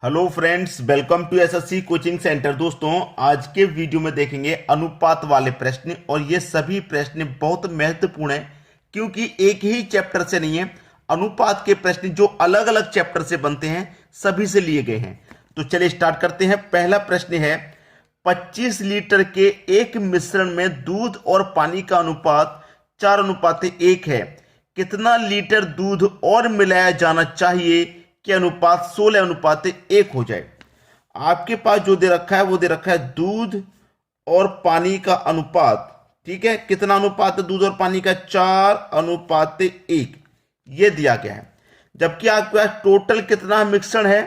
Hello friends, welcome to SSC coaching centre. दोस्तों, आज के वीडियो में देखेंगे अनुपात वाले प्रश्न और ये सभी प्रश्न बहुत महत्वपूर्ण हैं क्योंकि एक ही चैप्टर से नहीं है। अनुपात के प्रश्न जो अलग अलग चैप्टर से बनते हैं सभी से लिए गए हैं। तो चलिए स्टार्ट करते हैं। पहला प्रश्न है 25 लीटर के एक मिश्रण में दूध और पानी का अनुपात 4:1 है। कितना लीटर दूध और मिलाया जाना चाहिए कि अनुपात 16:1 हो जाए। आपके पास जो दे रखा है वो दे रखा है दूध और पानी का अनुपात। ठीक है, कितना अनुपात है दूध और पानी का? 4:1 ये दिया गया है। जबकि आपके पास टोटल कितना मिश्रण है?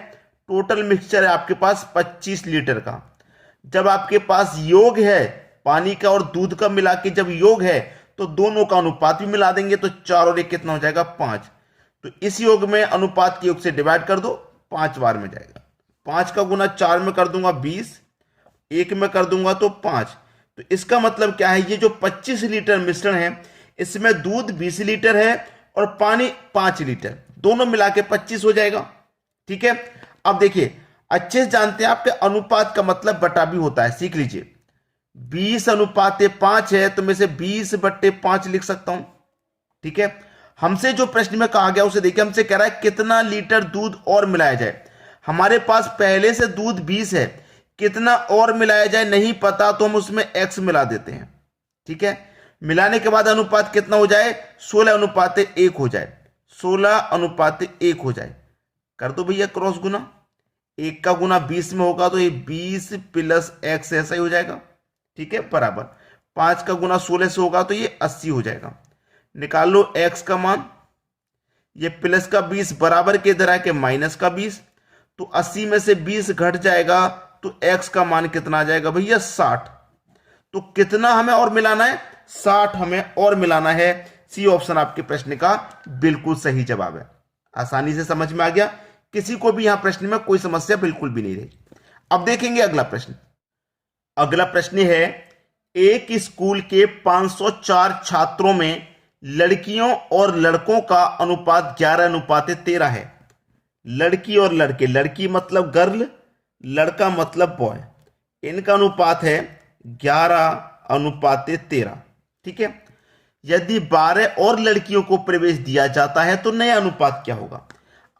टोटल मिक्सचर है आपके पास 25 लीटर का। जब आपके पास योग है पानी का और दूध का मिला के, जब योग है तो दोनों का अनुपात भी मिला देंगे तो 4 और 1 कितना हो जाएगा? 5। तो इस योग में अनुपात के योग से डिवाइड कर दो, 5 बार में जाएगा। 5 का गुना 4 में कर दूंगा 20, 1 में कर दूंगा तो 5। तो इसका मतलब क्या है? ये जो 25 लीटर मिश्रण है इसमें दूध 20 लीटर है और पानी 5 लीटर, दोनों मिला के 25 हो जाएगा। ठीक है, अब देखिए अच्छे से जानते हैं आपके अनुपात का मतलब बटा भी होता है, सीख लीजिए। 20:5 है तो मैं से 20/5 लिख सकता हूं। ठीक है, हमसे जो प्रश्न में कहा गया उसे देखिए, हमसे कह रहा है कितना लीटर दूध और मिलाया जाए। हमारे पास पहले से दूध 20 है, कितना और मिलाया जाए नहीं पता तो हम उसमें x मिला देते हैं। ठीक है, मिलाने के बाद अनुपात कितना हो जाए? 16:1 हो जाए। 16:1 हो जाए। कर दो भैया क्रॉस गुना। 1 का गुना 20 में होगा तो ये 20 + x ऐसा ही हो जाएगा। ठीक है, बराबर 5 का गुना 16 से होगा तो ये 80 हो जाएगा। निकाल लो x का मान। ये प्लस का 20 बराबर के इधर आके माइनस का 20, तो 80 में से 20 घट जाएगा तो x का मान कितना आ जाएगा भैया? 60। तो कितना हमें और मिलाना है? 60 हमें और मिलाना है। सी ऑप्शन आपके प्रश्न का बिल्कुल सही जवाब है। आसानी से समझ में आ गया, किसी को भी यहां प्रश्न में कोई समस्या बिल्कुल भी नहीं रही। अब देखेंगे अगला प्रश्न। अगला प्रश्न है एक स्कूल के 504 छात्रों में लड़कियों और लड़कों का अनुपात 11:13 है। लड़की और लड़के, लड़की मतलब गर्ल, लड़का मतलब बॉय, इनका अनुपात है 11:13। ठीक है, यदि 12 और लड़कियों को प्रवेश दिया जाता है तो नया अनुपात क्या होगा?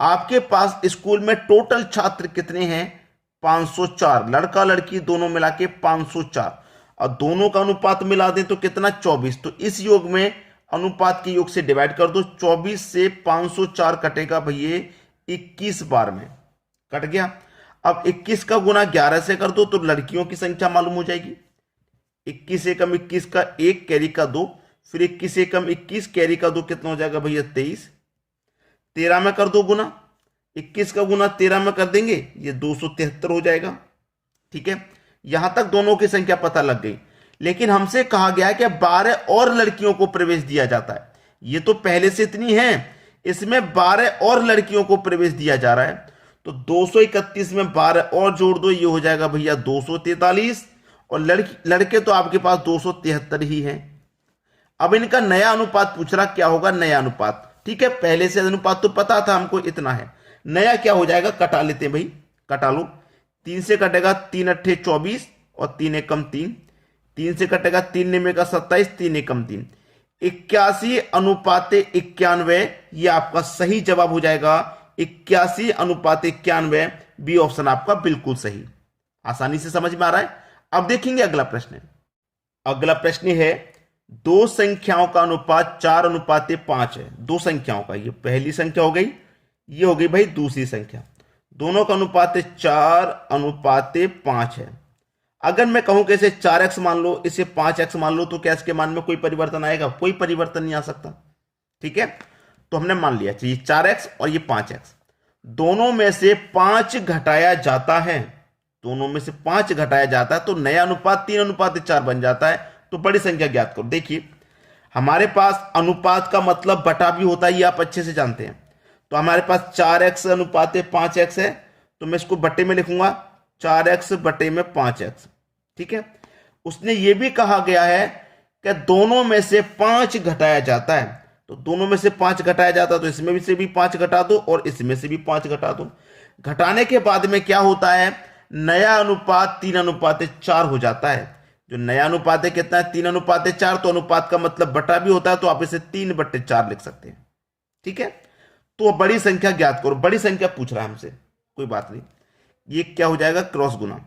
आपके पास स्कूल में टोटल छात्र कितने हैं? 504, लड़का लड़की दोनों मिला के 504, और दोनों का अनुपात मिला दें तो कितना? 24। तो इस योग में अनुपात के योग से डिवाइड कर दो। 24 से 504 कटेगा भैया 21 बार में, कट गया। अब 21 का गुना 11 से कर दो तो लड़कियों की संख्या मालूम हो जाएगी। 21 एकम 21 का 1, कैरी का 2, फिर 21 एकम 21 कैरी का 2 कितना हो जाएगा भैया? 23। 13 में कर दो गुना, 21 का गुना 13 में कर देंगे ये 273 हो जाएगा। ठीक है, यहां तक दोनों की संख्या पता लग गई। लेकिन हमसे कहा गया है कि 12 और लड़कियों को प्रवेश दिया जाता है। ये तो पहले से इतनी है, इसमें 12 और लड़कियों को प्रवेश दिया जा रहा है। तो 231 में 12 और जोड़ दो, ये हो जाएगा भैया 243, और लड़के तो आपके पास 273 ही हैं। अब इनका नया अनुपात पूछ रहा, क्या होगा नया अनुपात? ठीक है, पहले से अनुपात तो पता था हमको इतना है, नया क्या हो जाएगा? कटा लेते हैं भाई, कटा लो। 3 से कटेगा 3 अट्ठे 24 और 3 एकम 3, 3 से कटेगा 3 निमे का 27, 3 एकम 3, 81:91। ये आपका सही जवाब हो जाएगा 81:91। बी ऑप्शन आपका बिल्कुल सही। आसानी से समझ में आ रहा है। अब देखेंगे अगला प्रश्न। अगला प्रश्न है दो संख्याओं का अनुपात 4:5 है। दो संख्याओं का, ये पहली संख्या हो गई, ये हो गई भाई दूसरी संख्या। दोनों का अनुपात 4:5 है। अगर मैं कहूं कि इसे 4x मान लो, इसे 5x मान लो, तो क्या इसके मान में कोई परिवर्तन आएगा? कोई परिवर्तन नहीं आ सकता। ठीक है, तो हमने मान लिया ये 4x और ये 5x, दोनों में से 5 घटाया जाता है। दोनों में से 5 घटाया जाता है तो नया अनुपात 3:4 बन जाता है। तो बड़ी संख्या ज्ञात करो। देखिए हमारे पास अनुपात का मतलब बटा भी होता है, ये आप अच्छे से जानते हैं। तो हमारे पास 4x:5x है, तो मैं इसको बट्टे में लिखूंगा 4x/5x। ठीक है, उसने ये भी कहा गया है कि दोनों में से 5 घटाया जाता है, तो दोनों में से 5 घटाया जाता है तो इसमें से भी 5 घटा दो और इसमें से भी 5 घटा दो। घटाने के बाद में क्या होता है, नया अनुपात 3:4 हो जाता है। जो नया अनुपात है कितना है, 3:4। तो अनुपात का मतलब बटा भी होता है, तो आप इसे 3/4 लिख सकते हैं। ठीक है, तो बड़ी संख्या ज्ञात करो। बड़ी संख्या पूछ रहा है हमसे, कोई बात नहीं। ये क्या हो जाएगा, क्रॉस गुना।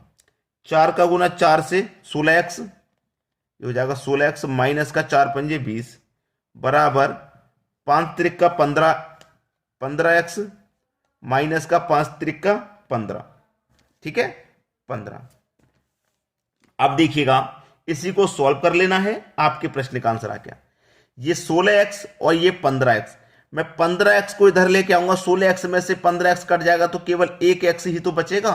4 का गुना 4 से 16x, ये हो जाएगा 16x माइनस का 4 पंजे 20 बराबर 5 त्रिक का 15x माइनस का 5 त्रिक का 15। ठीक है, 15। अब देखिएगा, इसी को सॉल्व कर लेना है। आपके प्रश्न का आंसर आ गया। ये 16x और ये 15x, मैं 15x को इधर लेके आऊंगा। 16x में से 15x कट जाएगा तो केवल एक x ही तो बचेगा,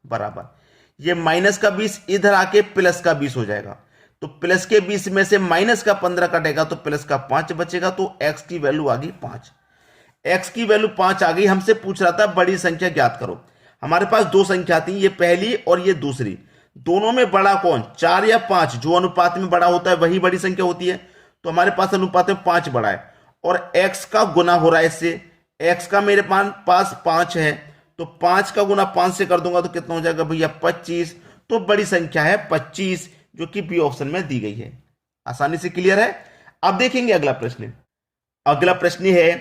बराबर ये माइनस का 20 इधर आके प्लस का 20 हो जाएगा। तो प्लस के 20 में से माइनस का 15 कटेगा तो प्लस का 5 बचेगा। तो x की वैल्यू आ गई 5। x की वैल्यू 5 आ गई। हमसे पूछ रहा था बड़ी संख्या ज्ञात करो। हमारे पास दो संख्या थी, ये पहली और ये दूसरी। दोनों में बड़ा कौन, 4 या 5? जो अनुपात में बड़ा होता है वही बड़ी संख्या होती है। तो हमारे पास अनुपात में 5 बड़ा है और x का गुना हो रहा है इससे। x का मेरे पास 5 है, तो 5 का गुना 5 से कर दूंगा तो कितना हो जाएगा भैया, 25। तो बड़ी संख्या है 25, जो कि बी ऑप्शन में दी गई है। आसानी से क्लियर है। अब देखेंगे अगला प्रश्न। अगला प्रश्न है,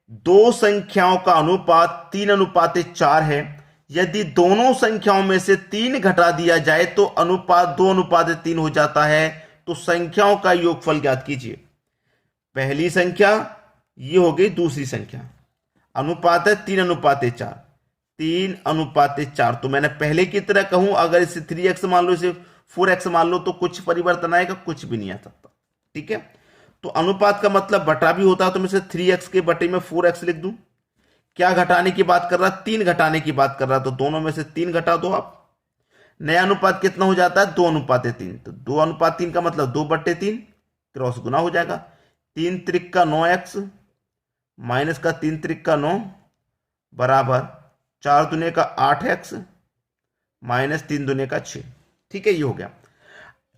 दो संख्याओं का अनुपात 3:4 है। यदि दोनों संख्याओं में से 3 घटा दिया जाए तो अनुपात 2:3 हो जाता है। तो संख्याओं का योगफल ज्ञात कीजिए। पहली संख्या ये हो गई, दूसरी संख्या अनुपात है 3:4। 3:4, तो मैंने पहले की तरह कहूं, अगर इसे 3x मान लो, इसे 4x मान लो, तो कुछ परिवर्तन आएगा, कुछ भी नहीं आ सकता। ठीक है, तो अनुपात का मतलब बटा भी होता है, तो मैं इसे 3x के बटे में 4x लिख दूं। क्या घटाने की बात कर रहा, 3 घटाने की बात कर रहा, तो दोनों में से 3 घटा दो आप। नया अनुपात कितना हो जाता है, 2:3। तो 2:3 का मतलब 2/3, क्रॉस गुना हो जाएगा। 3 त्रिक का 9x माइनस का 3 त्रिक का 9 बराबर 4 दूने का 8x माइनस 3 दूने का 6। ठीक है, ये हो गया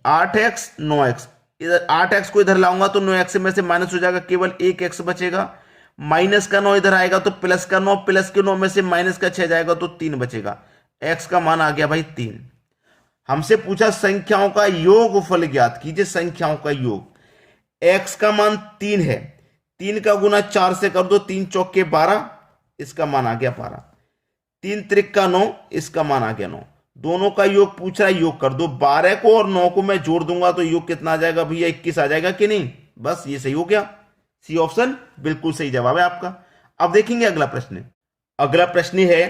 8x 9x। इधर 8x को इधर लाऊंगा तो 9x में से माइनस हो जाएगा, केवल एक x बचेगा। माइनस का 9 इधर आएगा तो प्लस का 9, प्लस के 9 में से माइनस का 6 जाएगा तो 3 बचेगा। x का मान आ गया भाई 3। हमसे पूछा संख्याओं का योगफल ज्ञात कीजिए। संख्याओं का योग, x का मान 3 है, 3 का गुना 4 से कर दो, 3 चौके 12, इसका मान आ गया 12। 3 त्रिक का 9, इसका मान आ गया 9। दोनों का योग पूछ रहा है, योग कर दो। 12 को और 9 को मैं जोड़ दूंगा तो योग कितना आ जाएगा भैया, 21 आ जाएगा कि नहीं। बस ये सही हो गया, सी ऑप्शन बिल्कुल सही जवाब है आपका। अब देखेंगे अगला प्रश्न। अगला प्रश्न है,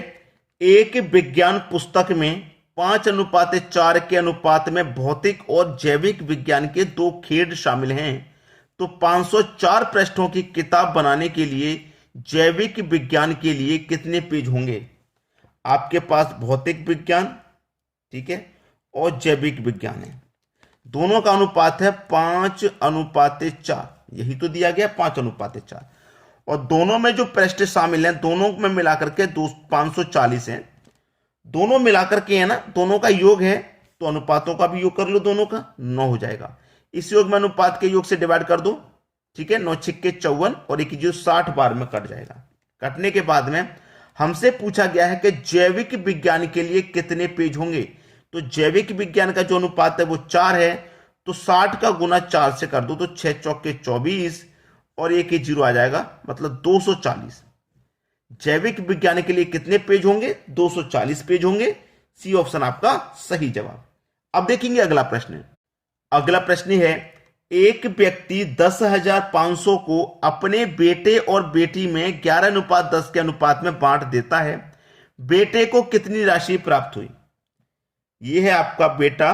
एक विज्ञान पुस्तक में 5:4 के अनुपात में भौतिक और जैविक विज्ञान के 2 खेद शामिल हैं। तो 504 पृष्ठों की किताब बनाने के लिए जैविक विज्ञान के लिए कितने पेज होंगे? आपके पास भौतिक विज्ञान, ठीक है, और जैविक विज्ञान है। दोनों का अनुपात है 5:4, यही तो दिया गया 5:4। और दोनों में जो पृष्ठ शामिल हैं, दोनों में मिलाकर के 540 हैं। दोनों मिलाकर के है ना, दोनों का योग है, तो अनुपातों का भी योग कर लो, दोनों का 9 हो जाएगा। इस योग में अनुपात के योग से डिवाइड कर दो। ठीक है, 9 छिक्के 54 और 1 जो 60 बार में कट जाएगा। कटने के बाद में हमसे पूछा गया है कि जैविक विज्ञान के लिए कितने पेज होंगे। तो जैविक विज्ञान का जो अनुपात है वो 4 है, तो 60 का गुना 4 से कर दो, तो 6 चौके 24 और 1 0 आ जाएगा, मतलब 240। जैविक विज्ञान के लिए कितने पेज होंगे? 240 पेज होंगे। सी ऑप्शन आपका सही जवाब। अब देखेंगे अगला प्रश्न। अगला प्रश्न है, एक व्यक्ति 10,500 को अपने बेटे और बेटी में 11:10 के अनुपात में बांट देता है। बेटे को कितनी राशि प्राप्त हुई? यह है आपका बेटा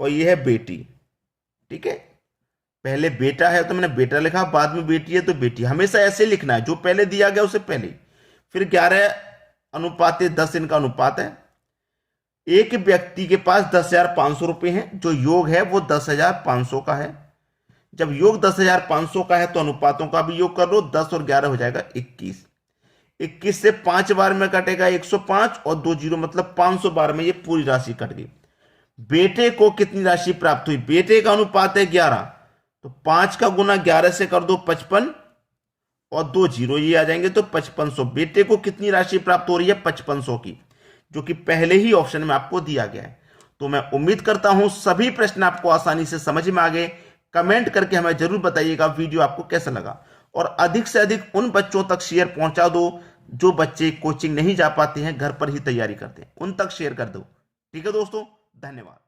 और यह है बेटी। ठीक है, पहले बेटा है तो मैंने बेटा लिखा, बाद में बेटी है तो बेटी। हमेशा ऐसे लिखना है, जो पहले दिया गया उससे पहले। फिर 11:10 इनका अनुपात है। एक व्यक्ति के पास 10,500 रुपए हैं, जो योग है वो 10,500 का है। जब योग 10,500 का है तो अनुपातों का भी योग कर लो, 10 और 11 हो जाएगा 21। 21 से 5 बार में कटेगा 105 और 2 0 मतलब 500 बार में ये पूरी राशि कट गई। बेटे को कितनी राशि प्राप्त हुई? बेटे का अनुपात है 11, तो 5 का गुना 11 से कर दो 55 और 2 जीरो ये आ जाएंगे तो 5500। बेटे को कितनी राशि प्राप्त हो रही है? 5500 की, जो कि पहले ही ऑप्शन में आपको दिया गया है। तो मैं उम्मीद करता हूं सभी प्रश्न आपको आसानी से समझ में आ गए। कमेंट करके हमें जरूर बताइएगा वीडियो आपको कैसा लगा, और अधिक से अधिक उन बच्चों तक शेयर पहुंचा दो जो बच्चे कोचिंग नहीं जा पाते हैं, घर पर ही तैयारी करते हैं, उन तक शेयर कर दो। ठीक है दोस्तों, धन्यवाद।